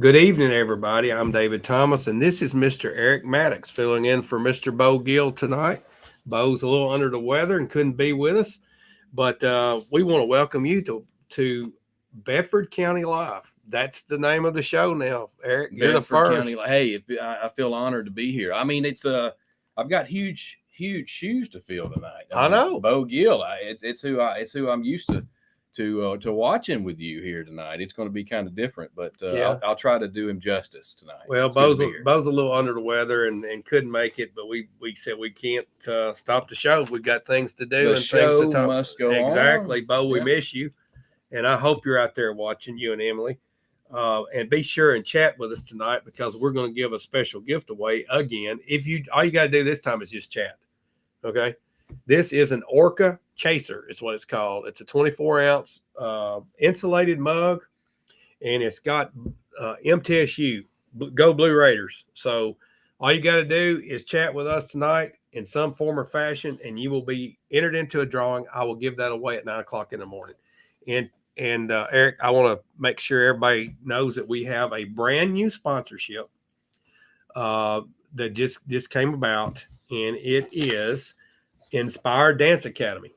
Good evening, everybody. I'm David Thomas, and this is Mr. Eric Maddox filling in for Mr. Bo Gill tonight. Bo's a little under the weather and couldn't be with us, but we want to welcome you to Bedford County Live. That's the name of the show now. Eric, you're the Bedford first. County. Hey, I feel honored to be here. I mean, I've got huge shoes to fill tonight. I mean, know. Bo Gill. It's who I'm used to watching with you here tonight. It's going to be kind of different, but Yeah. I'll try to do him justice tonight. Well, It's good to be Bo's here. a little under the weather and couldn't make it, but we said we can't stop the show. We got things to do The and things to show talk. must go Exactly, on. Bo. We Yeah. miss you, and I hope you're out there watching, you and Emily. And be sure and chat with us tonight because we're going to give a special gift away again. If you all you got to do this time is just chat. Okay, this is an Orca Chaser. Is what it's called. It's a 24-ounce insulated mug, and it's got MTSU. Go Blue Raiders. So all you got to do is chat with us tonight in some form or fashion, and you will be entered into a drawing. I will give that away at 9 o'clock in the morning. And Eric, I want to make sure everybody knows that we have a brand new sponsorship that just came about, and it is Inspired Dance Academy.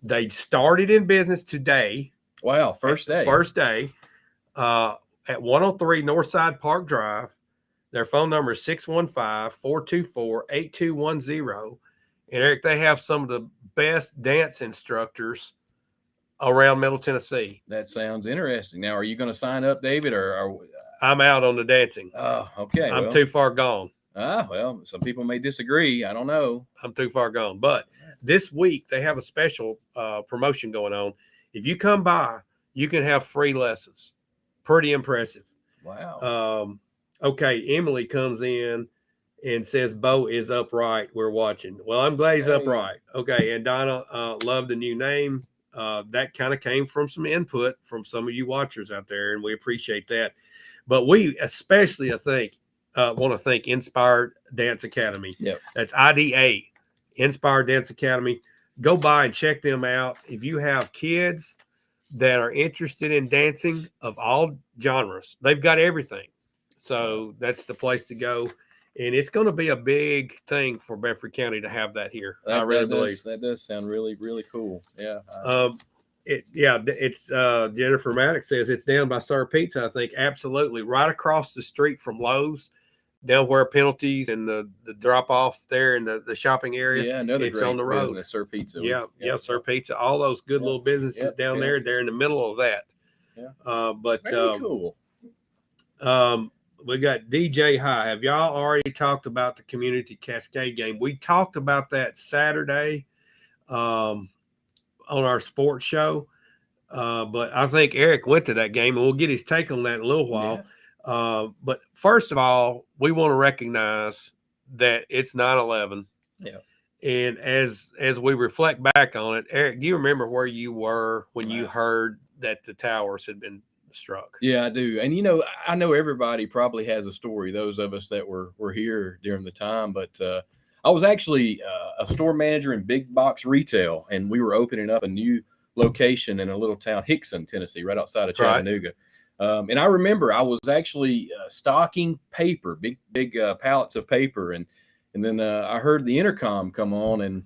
They started in business today. Wow, first day. At 103 Northside Park Drive. Their phone number is 615-424-8210. And Eric, they have some of the best dance instructors around Middle Tennessee. That sounds interesting. Now, are you going to sign up, David, or I'm out on the dancing. Oh, okay. I'm too far gone. Well, some people may disagree. I don't know. I'm too far gone. But this week they have a special promotion going on. If you come by, you can have free lessons. Pretty impressive. Wow. Okay, Emily comes in and says Bo is upright. We're watching. Well, I'm glad he's upright. Okay, and Donna loved the new name. That kind of came from some input from some of you watchers out there, and we appreciate that. But we especially, I think, want to thank Inspired Dance Academy. Yep. That's IDA, Inspired Dance Academy. Go by and check them out. If you have kids that are interested in dancing of all genres, they've got everything. So that's the place to go. And it's going to be a big thing for Bedford County to have that here. I really believe. That does sound really, really cool. Yeah. It's Jennifer Maddox says it's down by Sir Pizza, I think. Absolutely. Right across the street from Lowe's, down where Penalties and the drop off there in the shopping area. Yeah, another it's great on the road. business, Sir Pizza. Yeah, Sir Pizza. All those good little businesses down there. They're in the middle of that. Yeah. Very cool. We got DJ High. Have y'all already talked about the Community Cascade game? We talked about that Saturday on our sports show. But I think Eric went to that game, and we'll get his take on that in a little while. Yeah. But first of all, we want to recognize that it's 9/11. Yeah. And as we reflect back on it, Eric, do you remember where you were when you heard that the towers had been struck? Yeah, I do. And, I know everybody probably has a story, those of us that were here during the time. But I was actually a store manager in big box retail, and we were opening up a new location in a little town, Hickson, Tennessee, right outside of Chattanooga. Right. And I remember I was actually stocking paper, big pallets of paper. And then I heard the intercom come on, and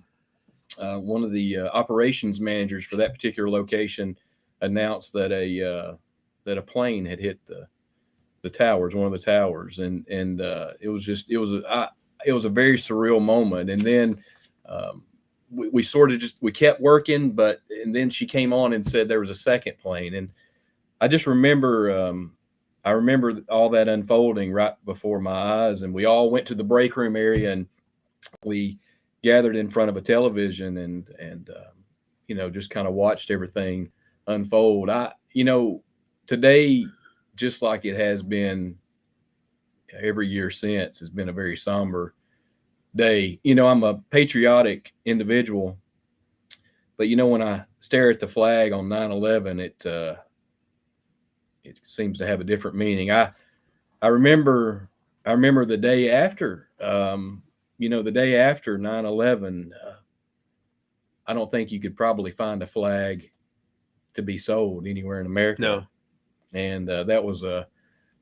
one of the operations managers for that particular location announced that a plane had hit the towers, one of the towers. And it was a very surreal moment. And then we sort of we kept working, and then she came on and said there was a second plane. And I just remember, I remember all that unfolding right before my eyes. And we all went to the break room area, and we gathered in front of a television and just kind of watched everything unfold. Today, just like it has been every year since, has been a very somber day. I'm a patriotic individual, but when I stare at the flag on 9/11, it seems to have a different meaning. I remember the day after, the day after 9/11. I don't think you could probably find a flag to be sold anywhere in America. No. And that was a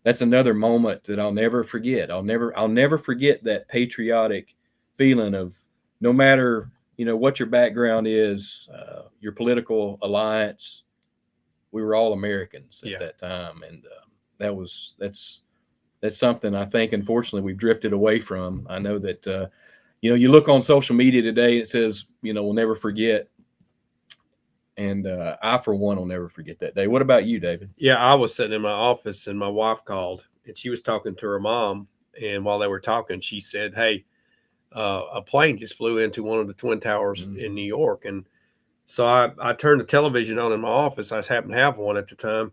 that's another moment that I'll never forget. I'll never forget that patriotic feeling of, no matter what your background is, your political alliance, we were all Americans at Yeah. that time, and that's something I think, unfortunately, we've drifted away from. I know that you look on social media today, it says, we'll never forget, and I, for one, will never forget that day. What about you, David? Yeah, I was sitting in my office and my wife called and she was talking to her mom. And while they were talking, she said, "Hey, a plane just flew into one of the Twin Towers in New York." And so I turned the television on in my office. I happened to have one at the time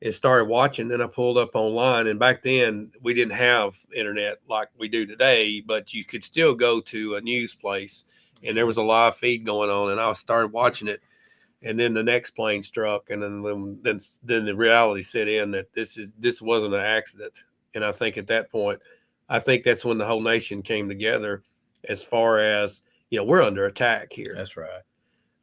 and started watching. Then I pulled up online. And back then, we didn't have internet like we do today, but you could still go to a news place and there was a live feed going on. And I started watching it. And then the next plane struck, and then the reality set in that this wasn't an accident. And I think at that point, I think that's when the whole nation came together, as far as we're under attack here. That's right.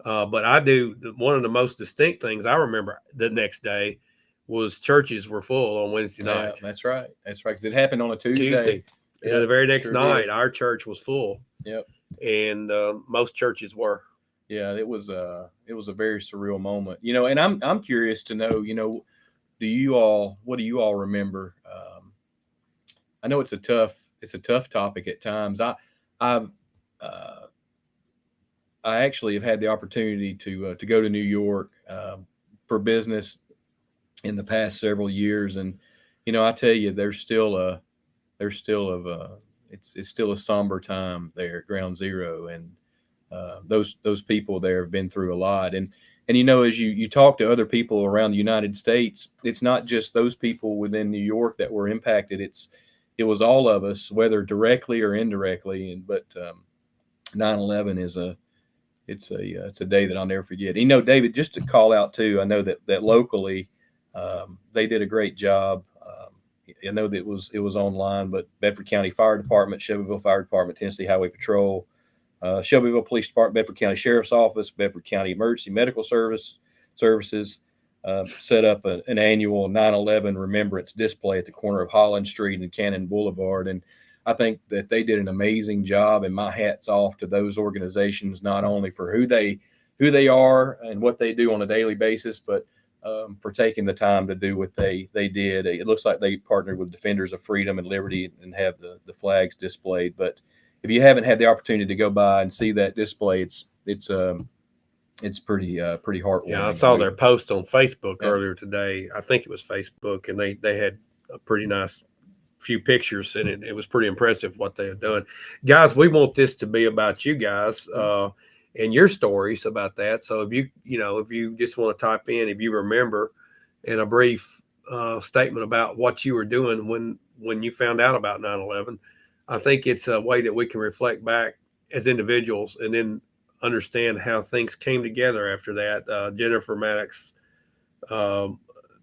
But one of the most distinct things I remember the next day was churches were full on Wednesday night. Yeah, that's right. That's right. Because it happened on a Tuesday. And then the very next sure night, did. our church was full. Yep. And most churches were. Yeah, it was a very surreal moment. And I'm curious to know, what do you all remember? I know it's a tough topic at times. I've I actually have had the opportunity to go to New York for business in the past several years, and I tell you, there's still it's still a somber time there at Ground Zero, and those people there have been through a lot, and as you talk to other people around the United States, it's not just those people within New York that were impacted. It was all of us, whether directly or indirectly, but 9/11 is it's a day that I'll never forget. David, just to call out too, I know that locally they did a great job. I know that it was online, but Bedford County Fire Department, Shelbyville Fire Department, Tennessee Highway Patrol, Shelbyville Police Department, Bedford County Sheriff's Office, Bedford County Emergency Medical Services set up an annual 9/11 remembrance display at the corner of Holland Street and Cannon Boulevard, and I think that they did an amazing job, and my hat's off to those organizations, not only for who they are and what they do on a daily basis, but for taking the time to do what they did. It looks like they partnered with Defenders of Freedom and Liberty and have the flags displayed. But if you haven't had the opportunity to go by and see that display, it's pretty heartwarming. Yeah, I saw their post on Facebook earlier today. I think it was Facebook, and they had a pretty nice few pictures, and it was pretty impressive what they have done. Guys, we want this to be about you guys and your stories about that. So if you just want to type in, if you remember, in a brief statement about what you were doing when you found out about 9/11, I think it's a way that we can reflect back as individuals and then understand how things came together after that. Jennifer Maddox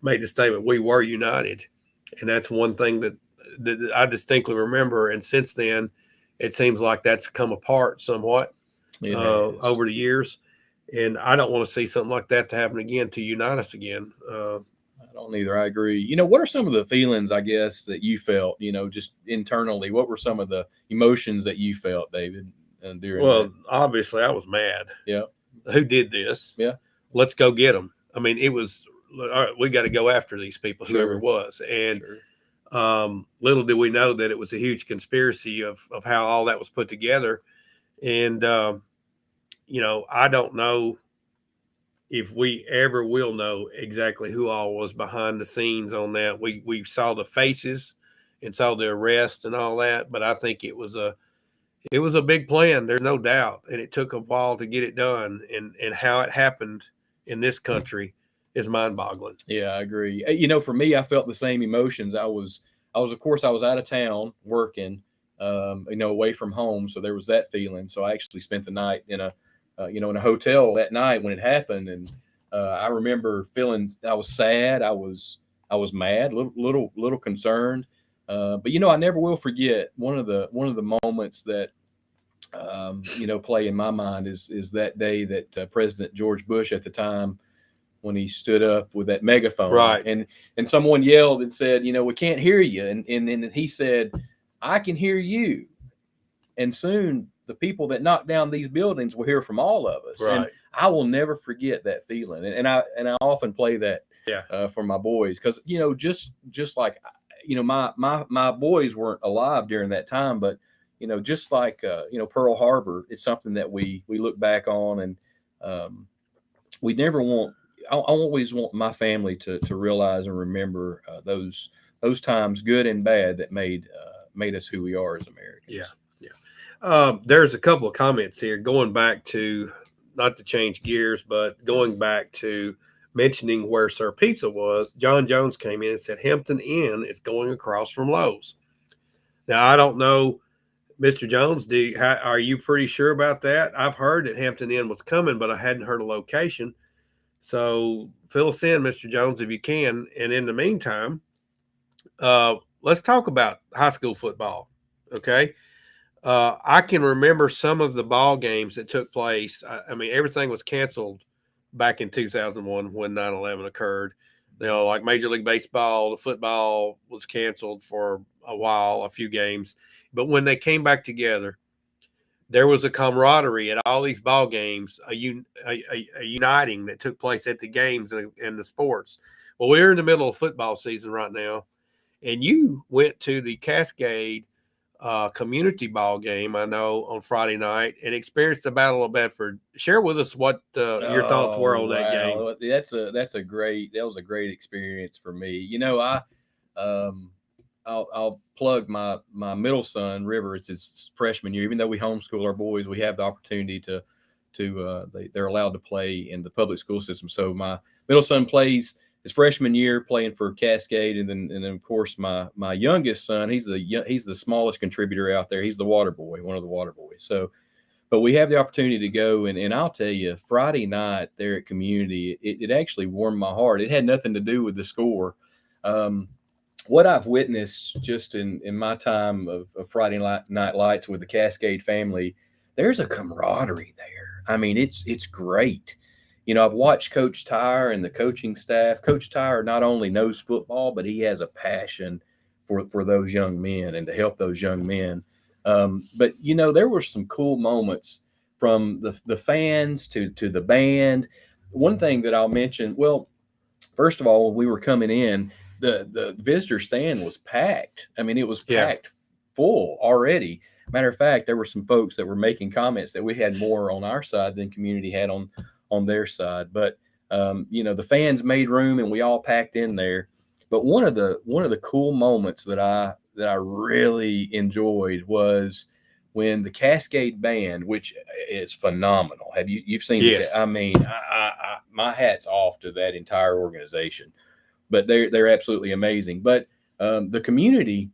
made the statement, "We were united," and that's one thing that I distinctly remember. And since then, it seems like that's come apart somewhat over the years. And I don't want to see something like that to happen again, to unite us again. I don't either. I agree. What are some of the feelings, I guess, that you felt, just internally? What were some of the emotions that you felt, David, during that? Obviously, I was mad. Yeah. Who did this? Yeah. Let's go get them. I mean, it was, all right, we got to go after these people, whoever it was. And little did we know that it was a huge conspiracy of how all that was put together. And, I don't know if we ever will know exactly who all was behind the scenes on that. We saw the faces and saw the arrest and all that, but I think it was a big plan. There's no doubt. And it took a while to get it done, and how it happened in this country is mind-boggling. Yeah, I agree. For me, I felt the same emotions. I was of course, I was out of town working, away from home. So there was that feeling. So I actually spent the night in a hotel that night when it happened. And I remember feeling, I was sad. I was mad, little concerned. But I never will forget one of the moments that, play in my mind is that day that President George Bush at the time when he stood up with that megaphone, Right. and someone yelled and said, we can't hear you, and he said, I can hear you, and soon the people that knock down these buildings will hear from all of us. Right. And I will never forget that feeling, and I often play that for my boys, because just like my boys weren't alive during that time, but just like Pearl Harbor, it's something that we look back on, and we never want. I always want my family to realize and remember those times, good and bad, that made us who we are as Americans. Yeah. There's a couple of comments here going back to, not to change gears, but going back to mentioning where Sir Pizza was. John Jones came in and said Hampton Inn is going across from Lowe's. Now, I don't know, Mr. Jones, are you pretty sure about that? I've heard that Hampton Inn was coming, but I hadn't heard a location. So fill us in, Mr. Jones, if you can. And in the meantime, let's talk about high school football. Okay. I can remember some of the ball games that took place. I mean, everything was canceled back in 2001 when 9/11 occurred. Like Major League Baseball, the football was canceled for a while, a few games. But when they came back together, there was a camaraderie at all these ball games, a uniting that took place at the games and the sports. Well, we're in the middle of football season right now, and you went to the Cascade community ball game, I know, on Friday night, and experienced the Battle of Bedford. Share with us what your thoughts were on that game. That was a great experience for me. I'll plug my middle son, River. It's his freshman year. Even though we homeschool our boys, we have the opportunity they're allowed to play in the public school system. So my middle son plays his freshman year playing for Cascade, and then of course my youngest son, he's the smallest contributor out there. He's the water boy, one of the water boys. So, but we have the opportunity to go, and I'll tell you, Friday night there at Community, it actually warmed my heart. It had nothing to do with the score. What I've witnessed just in my time of Friday Night Lights with the Cascade family, there's a camaraderie there. I mean, it's great. I've watched Coach Tyre and the coaching staff. Coach Tyre not only knows football, but he has a passion for those young men and to help those young men. But there were some cool moments from the fans to the band. One thing that I'll mention, well, first of all, when we were coming in, the visitor stand was packed. I mean, it was packed full already. Matter of fact, there were some folks that were making comments that we had more on our side than Community had on their side. But the fans made room, and we all packed in there. But one of the cool moments that I really enjoyed was when the Cascade Band, which is phenomenal. You've seen Yes. I mean, I my hat's off to that entire organization. But they're absolutely amazing. But the Community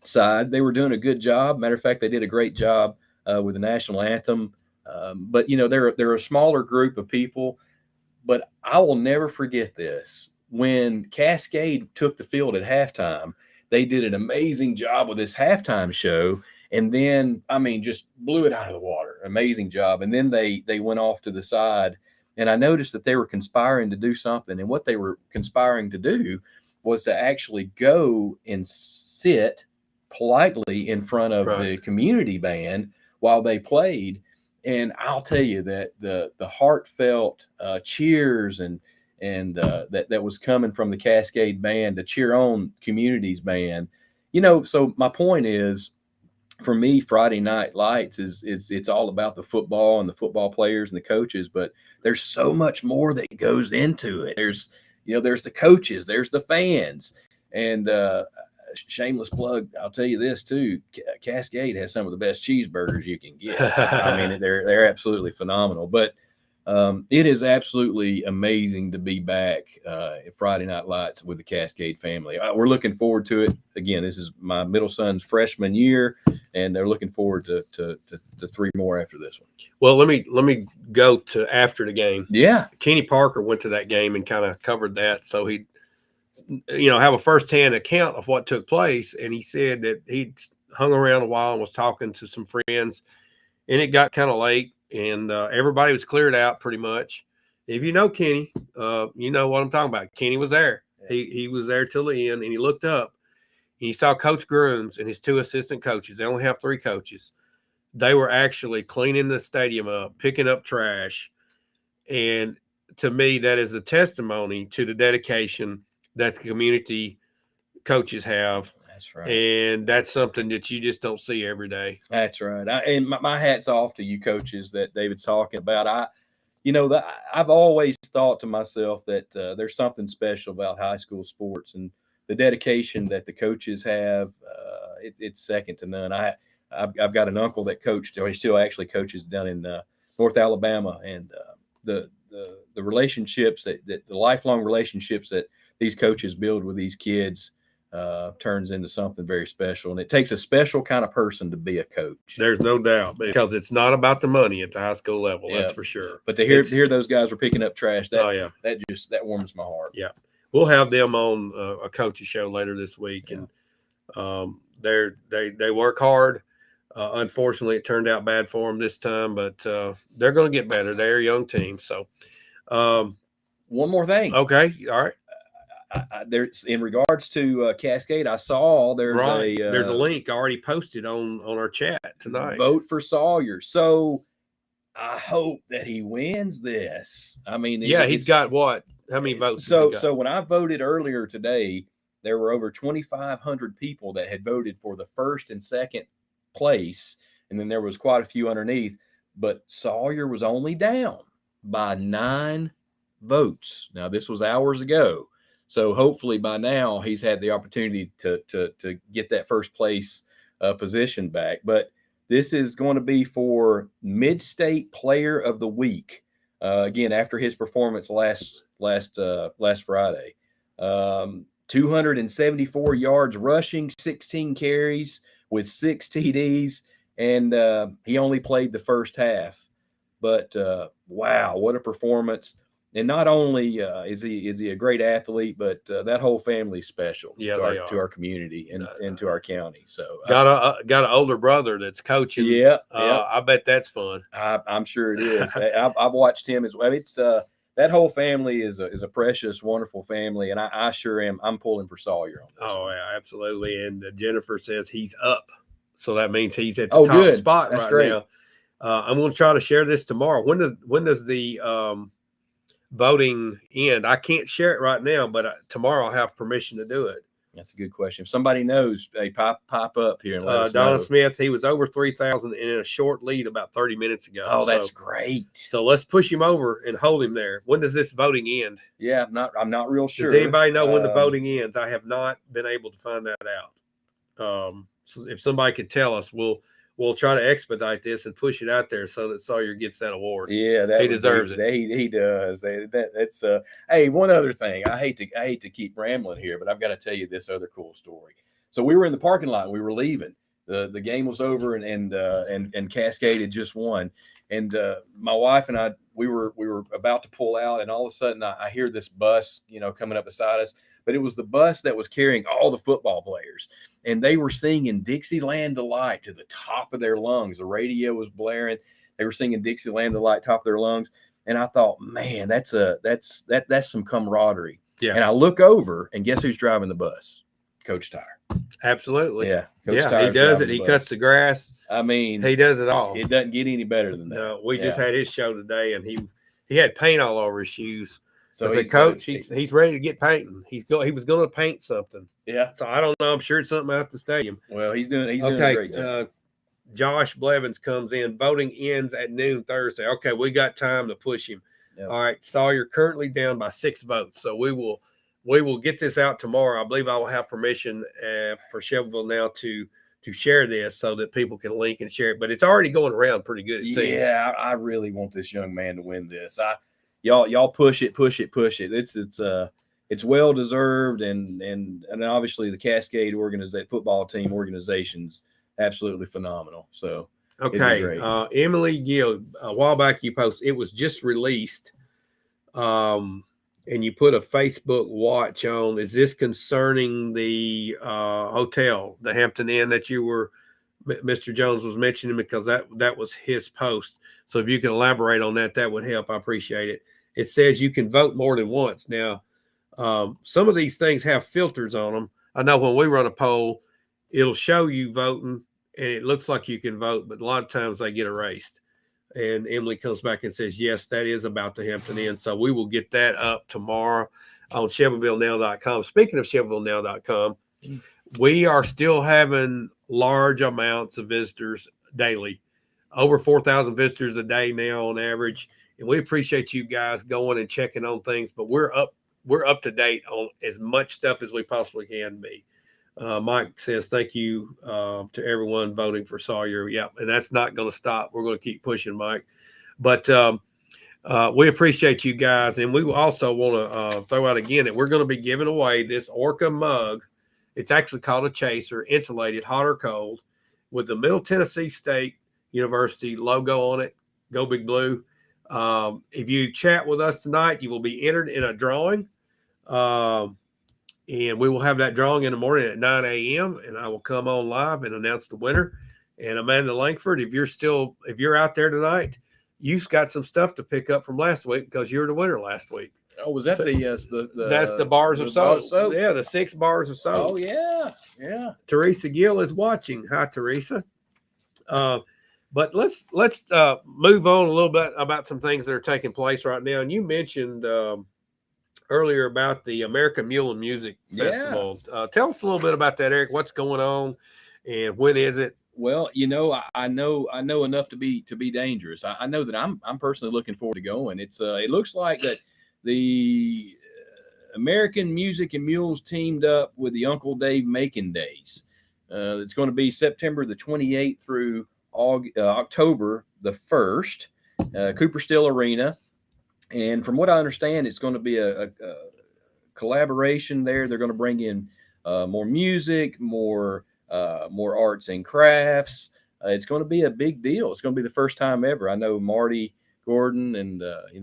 side, they were doing a good job. Matter of fact, they did a great job with the national anthem. But they're a smaller group of people. But I will never forget this. When Cascade took the field at halftime, they did an amazing job with this halftime show. And then, I mean, just blew it out of the water. Amazing job. And then they went off to the side. And I noticed that they were conspiring to do something. And what they were conspiring to do was to actually go and sit politely in front of the Community Band while they played. And I'll tell you that the heartfelt cheers and that was coming from the Cascade Band to cheer on Community's band. So my point is, for me, Friday Night Lights it's all about the football and the football players and the coaches, but there's so much more that goes into it. There's the coaches, there's the fans, and shameless plug, I'll tell you this too, Cascade has some of the best cheeseburgers you can get. I mean, they're absolutely phenomenal. But it is absolutely amazing to be back at Friday Night Lights with the Cascade family. We're looking forward to it. Again, this is my middle son's freshman year, and they're looking forward to 3 more after this one. Well, let me go to after the game. Yeah, Kenny Parker went to that game and kind of covered that, so he, have a firsthand account of what took place. And he said that he hung around a while and was talking to some friends, and it got kind of late, and everybody was cleared out pretty much. if you know Kenny, you know what I'm talking about. Kenny was there. Yeah. He was there till the end, and he looked up. And he saw Coach Grooms and his 2 assistant coaches. They only have 3 coaches. They were actually cleaning the stadium up, picking up trash. And to me, that is a testimony to the dedication that the community coaches have. That's right. And that's something that you just don't see every day. That's right. And my hat's off to you coaches that David's talking about. I've always thought to myself that there's something special about high school sports and the dedication that the coaches have. It's second to none. I've got an uncle that coached, or he still actually coaches down in North Alabama, and the relationships that the lifelong relationships that these coaches build with these kids turns into something very special. And it takes a special kind of person to be a coach. There's no doubt, because it's not about the money at the high school level. Yeah. That's for sure. But to hear those guys are picking up trash, that warms my heart. Yeah. We'll have them on a coach's show later this week. Yeah. And they work hard. Unfortunately, it turned out bad for them this time, but they're going to get better. They're a young team. So one more thing. Okay. All right. There's in regards to Cascade, I saw there's a link already posted on our chat tonight. Vote for Sawyer. So I hope that he wins this. I mean, he's got what? How many votes? So when I voted earlier today, there were over 2,500 people that had voted for the first and second place, and then there was quite a few underneath. But Sawyer was only down by 9 votes. Now this was hours ago. So hopefully by now he's had the opportunity to get that first place position back. But this is going to be for Mid-State Player of the Week. Again, after his performance last Friday, 274 yards rushing, 16 carries with 6 TDs, and he only played the first half. But wow, what a performance! And not only is he a great athlete, but that whole family's special to our community and to our county. So got an older brother that's coaching. Yeah, I bet that's fun. I'm sure it is. I've watched him as well. It's that whole family is a precious, wonderful family, and I sure am. I'm pulling for Sawyer on this. Oh yeah, absolutely. And Jennifer says he's up, so that means he's at the top spot. That's right great. Now. I'm going to try to share this tomorrow. When does the voting end? I can't share it right now, but tomorrow I'll have permission to do it. That's a good question. If somebody knows, hey, pop up here and let us know. Donna Smith, he was over 3,000 in a short lead about 30 minutes ago. Oh, that's great. So let's push him over and hold him there. When does this voting end? Yeah, I'm not real sure. Does anybody know when the voting ends? I have not been able to find that out. So if somebody could tell us, we'll try to expedite this and push it out there so that Sawyer gets that award. Yeah, he deserves it. He does. That's hey, one other thing. I hate to keep rambling here, but I've got to tell you this other cool story. So we were in the parking lot. We were leaving. The game was over, and Cascade had just won. And my wife and I, we were about to pull out, and all of a sudden I hear this bus, coming up beside us. But it was the bus that was carrying all the football players, and they were singing Dixieland Delight to the top of their lungs. The radio was blaring. They were singing Dixieland Delight top of their lungs. And I thought, man, that's some camaraderie. Yeah. And I look over, and guess who's driving the bus? Coach Tyre. Absolutely. Yeah. He does it. He cuts the grass. I mean, he does it all. It doesn't get any better than that. No, we just had his show today, and he had paint all over his shoes. So I said, Coach, he's ready to get painting. He was going to paint something. Yeah. So I don't know. I'm sure it's something out the stadium. Well, he's doing a great job. Josh Blevins comes in. Voting ends at noon Thursday. Okay, we got time to push him. Yep. All right, Sawyer currently down by 6 votes. So we will get this out tomorrow. I believe I will have permission for Shelbyville now to share this so that people can link and share it. But it's already going around pretty good. It seems. Yeah, I really want this young man to win this. Y'all push it. It's well deserved, and obviously the Cascade football team organization's absolutely phenomenal. So okay, Emily Gill, a while back you posted it was just released, and you put a Facebook watch on. Is this concerning the hotel, the Hampton Inn that Mr. Jones was mentioning, because that was his post. So if you can elaborate on that, that would help. I appreciate it. it says you can vote more than once. Now, some of these things have filters on them. I know when we run a poll, it'll show you voting, and it looks like you can vote, but a lot of times they get erased. And Emily comes back and says, yes, that is about the Hampton Inn. So we will get that up tomorrow on ChelbyvilleNow.com. Speaking of ChelbyvilleNow.com, we are still having large amounts of visitors daily, over 4,000 visitors a day now on average. And we appreciate you guys going and checking on things, but we're up to date on as much stuff as we possibly can be. Mike says, thank you to everyone voting for Sawyer. Yeah, and that's not going to stop. We're going to keep pushing, Mike. But we appreciate you guys. And we also want to throw out again that we're going to be giving away this Orca mug. It's actually called a Chaser, insulated, hot or cold, with the Middle Tennessee State University logo on it. Go Big Blue. If you chat with us tonight, you will be entered in a drawing. And we will have that drawing in the morning at 9 a.m. and I will come on live and announce the winner. And Amanda Langford, if you're out there tonight, you've got some stuff to pick up from last week because you were the winner last week. Oh, was that the that's the bars of soap. Yeah, the 6 bars of soap. Oh yeah. Teresa Gill is watching. Hi, Teresa. But let's move on a little bit about some things that are taking place right now. And you mentioned earlier about the American Mule and Music Festival. Tell us a little bit about that, Eric. What's going on and when is it? Well, I know enough to be dangerous. I know that I'm personally looking forward to going. It looks like that the American Music and Mules teamed up with the Uncle Dave Macon Days. It's going to be September the 28th through October the 1st, Cooper Still Arena. And from what I understand, it's going to be a collaboration there. They're going to bring in more music, more arts and crafts. It's going to be a big deal. It's going to be the first time ever. I know Marty Gordon, and he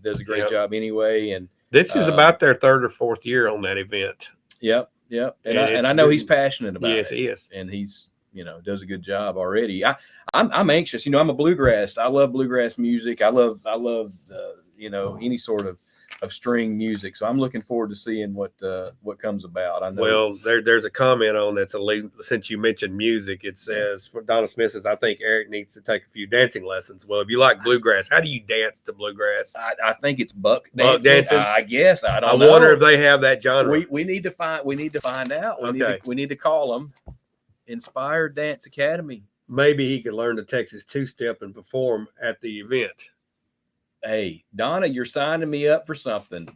does a great job anyway. And this is about their 3rd or 4th year on that event. Yep. And I know he's passionate about it. Yes, he is. And he's does a good job already. I'm anxious. I'm a bluegrass. I love bluegrass music. I love any sort of string music. So I'm looking forward to seeing what comes about. I know. Well, there's a comment on that's since you mentioned music, it says for Donna Smith says, I think Eric needs to take a few dancing lessons. Well, if you like bluegrass, how do you dance to bluegrass? I think it's buck dancing. I guess I don't know. I wonder if they have that genre. We need to find out. We need to call them Inspired Dance Academy. Maybe he could learn the Texas two-step and perform at the event. Hey, Donna, you're signing me up for something.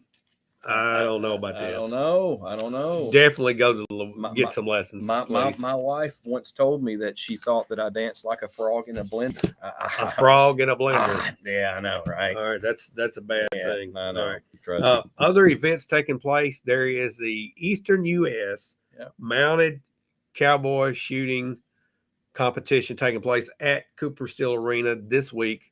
I don't know about this. I don't know. Definitely go to get some lessons. My wife once told me that she thought that I danced like a frog in a blender. A frog in a blender. Yeah, I know, right? All right, that's a bad thing. I know. All right. Other events taking place. There is the Eastern U.S. mounted cowboy shooting competition taking place at Cooper Still Arena this week.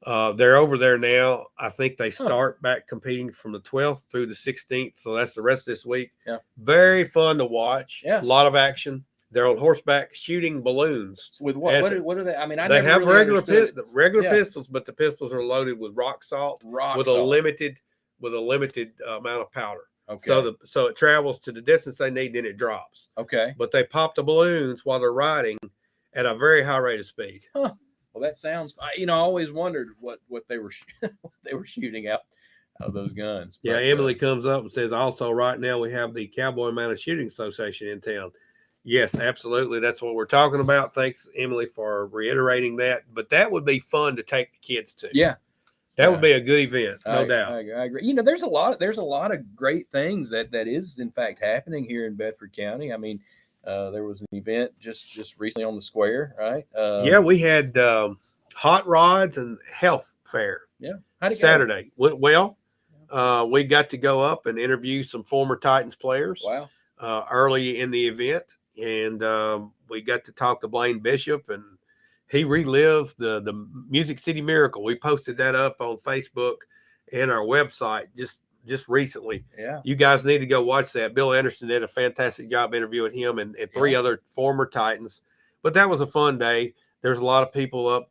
They're over there now. I think they start back competing from the 12th through the 16th. So that's the rest of this week. Yeah. Very fun to watch. Yeah. A lot of action. They're on horseback shooting balloons. With what? What are they? I mean, they have regular pistols, but the pistols are loaded with rock salt with a limited amount of powder. Okay. So it travels to the distance they need, then it drops. Okay. But they pop the balloons while they're riding at a very high rate of speed. Huh. Well, that sounds. I always wondered what they were shooting out of those guns. But, Emily comes up and says, also right now we have the Cowboy Mounted Shooting Association in town. Yes, absolutely. That's what we're talking about. Thanks, Emily, for reiterating that. But that would be fun to take the kids to. Yeah. That would be a good event, no doubt. I agree. There's a lot of great things that is in fact happening here in Bedford County. I mean, there was an event just recently on the square, right? We had hot rods and health fair. Yeah, how'd it Saturday go? Went well. We got to go up and interview some former Titans players. Wow. Early in the event, and we got to talk to Blaine Bishop, and he relived the Music City Miracle. We posted that up on Facebook and our website just recently. Yeah. You guys need to go watch that. Bill Anderson did a fantastic job interviewing him and 3 other former Titans. But that was a fun day. There's a lot of people up,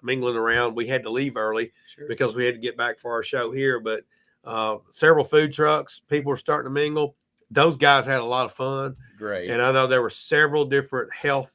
mingling around. We had to leave early Sure. because we had to get back for our show here. But several food trucks, people were starting to mingle. Those guys had a lot of fun. Great. And I know there were several different health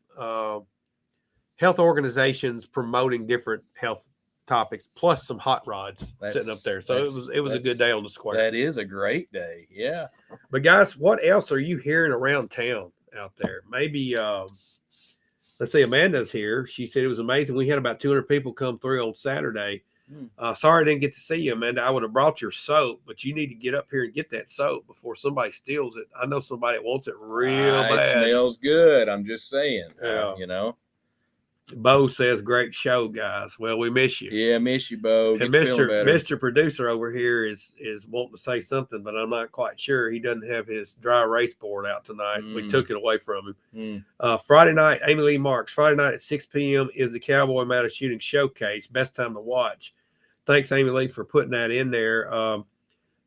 organizations promoting different health topics, plus some hot rods sitting up there. So it was a good day on the square. That is a great day. Yeah. But guys, what else are you hearing around town out there? Maybe let's see, Amanda's here. She said it was amazing. We had about 200 people come through on Saturday. Sorry I didn't get to see you, Amanda. I would have brought your soap, but you need to get up here and get that soap before somebody steals it. I know somebody that wants it real bad. It smells good. I'm just saying. Yeah. You know. Bo says, great show, guys. Well, we miss you. Yeah, miss you, Bo. And Mr. Producer over here is wanting to say something, but I'm not quite sure. He doesn't have his dry erase board out tonight. We took it away from him. Friday night, Amy Lee Marks, Friday night at 6 p.m. is the Cowboy Matter Shooting Showcase. Best time to watch. Thanks, Amy Lee, for putting that in there.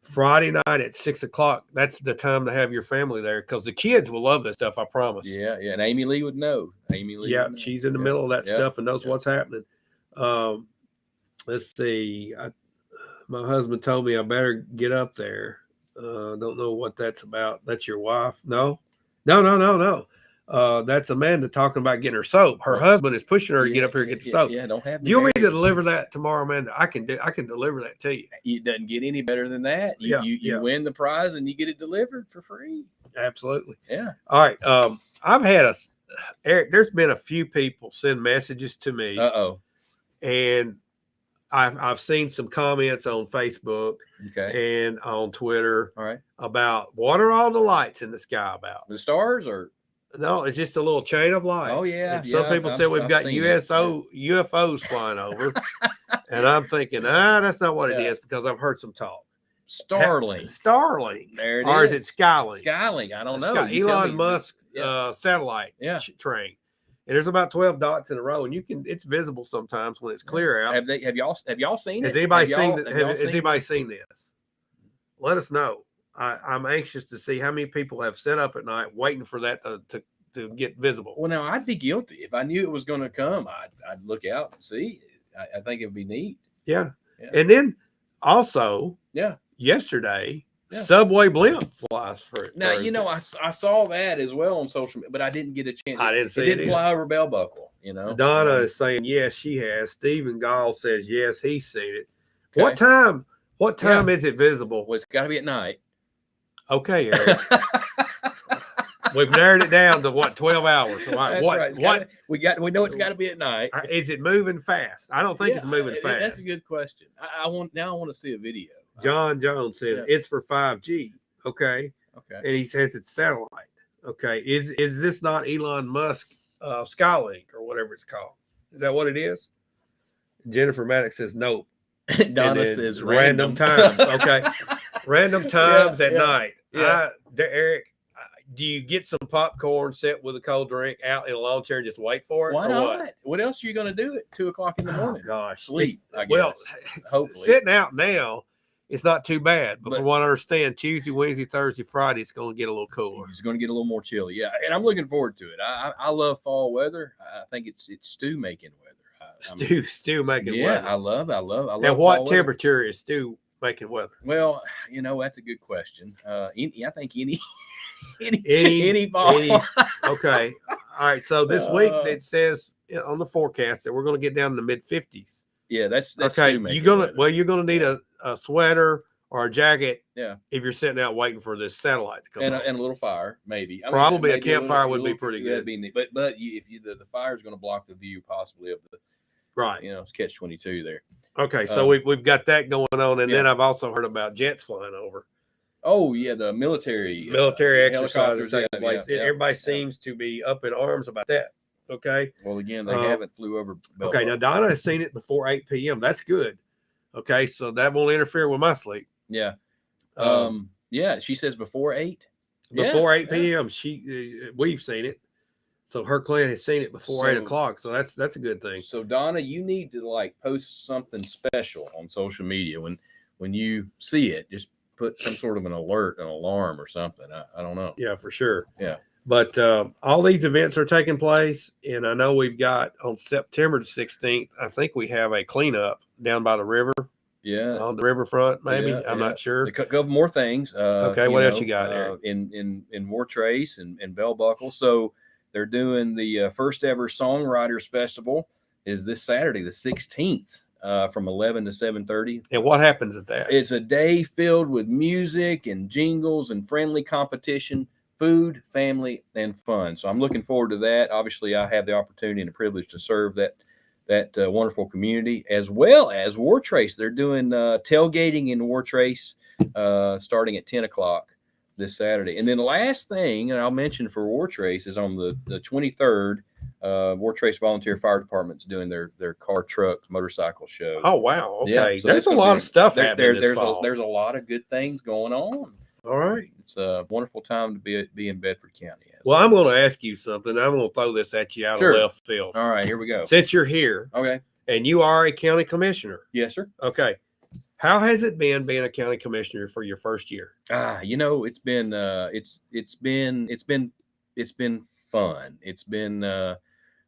Friday night at 6 o'clock, that's the time to have your family there because the kids will love this stuff, I promise. Yeah, and Amy Lee would know. She's in the middle of that stuff and knows what's happening. Let's see. My husband told me I better get up there. Don't know what that's about. That's your wife? No. That's Amanda talking about getting her soap. Her husband is pushing her to get up here and get the soap. Yeah, don't have. Do you want me to deliver that tomorrow, Amanda? I can deliver that to you. It doesn't get any better than that. You win the prize and you get it delivered for free. Absolutely. Yeah. All right. I've had Eric. There's been a few people send messages to me. And I've seen some comments on Facebook and on Twitter. All right. About what are all the lights in the sky about? The stars or. No, it's just a little chain of lights. Oh, yeah. And some people said we've got UFOs flying over. And I'm thinking, that's not what it is because I've heard some talk. Starlink. There it is. Or is it Skylink? Skylink. I don't know. Elon Musk satellite train. And there's about 12 dots in a row, and it's visible sometimes when it's clear out. Have y'all seen it? Has anybody seen this? Let us know. I'm anxious to see how many people have set up at night waiting for that to get visible. Well, now I'd be guilty if I knew it was going to come. I'd look out and see. I think it would be neat. Yeah. And then also, yesterday, Subway blimp flies for it. Now I saw that as well on social media, but I didn't get a chance. I didn't see it. It didn't fly over Bell Buckle. Donna is saying yes, she has. Stephen Gall says yes, he's seen it. Okay. What time is it visible? Well, it's got to be at night. Okay, Eric. We've narrowed it down to 12 hours. So we know it's got to be at night. Is it moving fast? I don't think it's moving fast. That's a good question. I want to see a video. John Jones says it's for 5G. Okay. And he says it's satellite. Okay. Is this not Elon Musk Skylink or whatever it's called? Is that what it is? Jennifer Maddox says nope. Donna says random times. Okay. Random times at night. Eric, do you get some popcorn, sit with a cold drink out in a lawn chair and just wait for it? Why not? What else are you going to do at 2:00 in the morning? Oh, gosh. Sleep, I guess. Well, hopefully. Sitting out now, it's not too bad. But from what I understand, Tuesday, Wednesday, Thursday, Friday, it's going to get a little cooler. It's going to get a little more chilly. Yeah. And I'm looking forward to it. I love fall weather. I think it's stew making weather. Stew making weather. Yeah, I love. Now, what temperature is stew making weather? Well, that's a good question. I think any fall. Okay. All right. So this week it says on the forecast that we're going to get down in the mid 50s. Yeah, that's okay. You're gonna need a sweater or a jacket. Yeah. If you're sitting out waiting for this satellite to come and a little fire, maybe. Probably a campfire would be pretty good. That'd be neat. But if the fire is going to block the view possibly of the it's catch-22 there. Okay, so we've got that going on, and then I've also heard about jets flying over. Oh yeah, the military exercises taking place. Everybody seems to be up in arms about that. Okay. Well, again, they haven't flew over. Okay, now Donna has seen it before 8 p.m. That's good. Okay, so that won't interfere with my sleep. Yeah. She says before 8. Before 8 p.m. We've seen it. So her clan has seen it before 8 o'clock. So that's a good thing. So Donna, you need to post something special on social media when you see it. Just put some sort of an alert, an alarm or something. I don't know. Yeah, for sure. Yeah. But all these events are taking place, and I know we've got on September the 16th. I think we have a cleanup down by the river. Yeah, On the riverfront, maybe. yeah, I'm yeah. not sure. A couple more things. Okay, what else you got, Eric? In War Trace and Bell Buckle. So they're doing the first ever Songwriters Festival is this Saturday, the 16th, from 11 to 7:30. And what happens at that? It's a day filled with music and jingles and friendly competition, food, family, and fun. So I'm looking forward to that. Obviously, I have the opportunity and the privilege to serve that wonderful community, as well as War Trace. They're doing tailgating in War Trace starting at 10 o'clock this Saturday. And then the last thing, and I'll mention for War Trace, is on the 23rd, War Trace Volunteer Fire Department's doing their car, truck, motorcycle show. Oh, wow. Okay. Yeah, so there's a lot of stuff happening this there's fall. there's a lot of good things going on. All right. It's a wonderful time to be in Bedford County. Well, I'm going to ask you something. I'm going to throw this at you out Sure. of left field. All right, here we go. Since you're here, Okay. and you are a county commissioner, Yes, sir. okay, how has it been being a county commissioner for your first year? It's been fun. It's been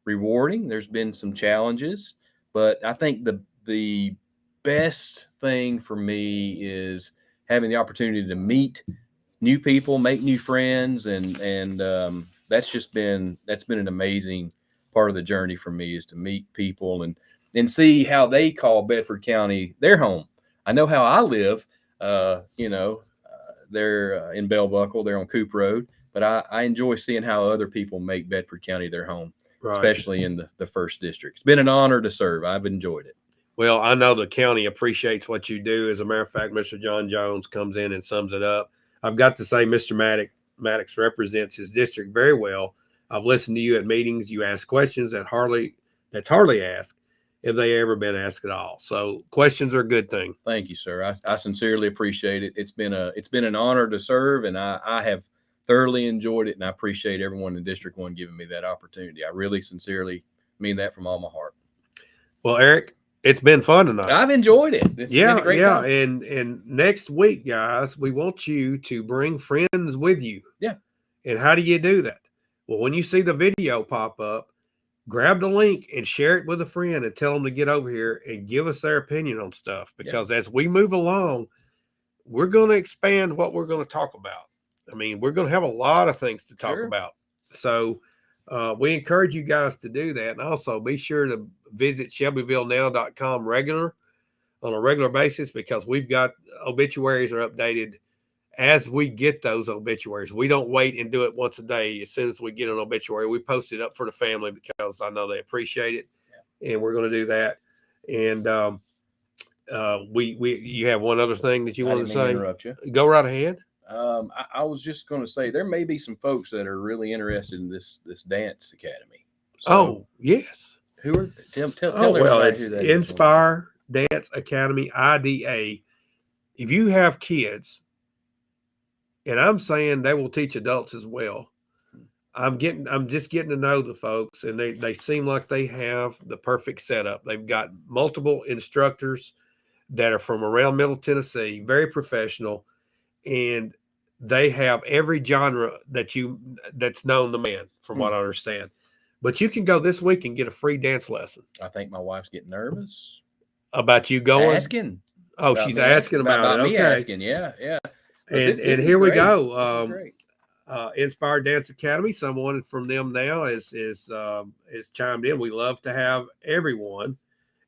rewarding. There's been some challenges, but I think the best thing for me is having the opportunity to meet new people, make new friends, and that's been an amazing part of the journey for me, is to meet people and see how they call Bedford County their home. I know how I live. They're in Bell Buckle, they're on Coop Road, but I enjoy seeing how other people make Bedford County their home, Right. especially in the first district. It's been an honor to serve. I've enjoyed it. Well, I know the county appreciates what you do. As a matter of fact, Mr. John Jones comes in and sums it up. I've got to say, Mr. Maddox represents his district very well. I've listened to you at meetings. You ask questions that's hardly asked, if they ever been asked at all. So questions are a good thing. Thank you, sir. I sincerely appreciate it. It's been an honor to serve, and I have thoroughly enjoyed it, and I appreciate everyone in District 1 giving me that opportunity. I really sincerely mean that from all my heart. Well, Eric, it's been fun tonight. I've enjoyed it. It's been a great time. And next week, guys, we want you to bring friends with you. Yeah. And how do you do that? Well, when you see the video pop up, grab the link and share it with a friend and tell them to get over here and give us their opinion on stuff. Because as we move along, we're going to expand what we're going to talk about. I mean, we're going to have a lot of things to talk about. So we encourage you guys to do that. And also be sure to visit shelbyvillenow.com on a regular basis, because we've got obituaries are updated as we get those obituaries. We don't wait and do it once a day. As soon as we get an obituary, we post it up for the family, because I know they appreciate it. And we're going to do that. And you have one other thing that you want to say? Interrupt you. Go right ahead. I was just going to say, there may be some folks that are really interested in this dance academy. So yes. Who are tell it's who that is. Inspire Dance Academy, IDA. If you have kids, and I'm saying they will teach adults as well. I'm just getting to know the folks, and they seem like they have the perfect setup. They've got multiple instructors that are from around Middle Tennessee, very professional, and they have every genre that's known to man, from what I understand. But you can go this week and get a free dance lesson. I think my wife's getting nervous about you going. Asking. Oh, she's asking about it. Me okay. Asking. Yeah. And here we go. Inspire Dance Academy. Someone from them now is chimed in. We love to have everyone.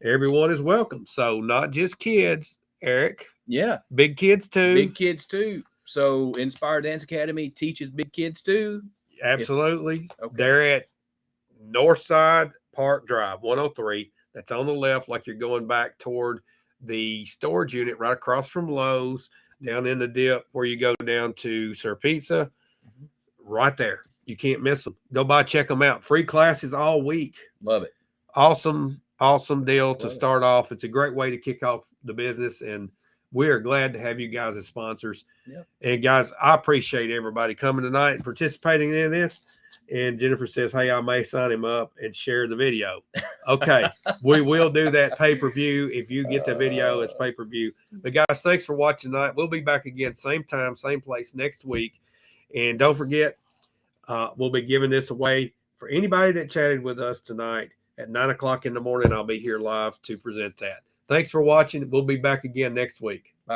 Everyone is welcome. So not just kids, Eric. Yeah. Big kids too. Big kids too. So Inspire Dance Academy teaches big kids too. Absolutely. They're at Northside Park Drive, 103. That's on the left, like you're going back toward the storage unit, right across from Lowe's, down in the dip where you go down to Sir Pizza. Right there. You can't miss them. Go by, check them out. Free classes all week. Love it. Awesome deal to start off. It's a great way to kick off the business, and we are glad to have you guys as sponsors. Yeah. And guys, I appreciate everybody coming tonight and participating in this. And Jennifer says, hey, I may sign him up and share the video. Okay. We will do that pay-per-view. If you get the video, it's pay-per-view. But guys, thanks for watching tonight. We'll be back again, same time, same place next week. And don't forget, We'll be giving this away for anybody that chatted with us tonight at 9 o'clock in the morning. I'll be here live to present that. Thanks for watching. We'll be back again next week. Bye.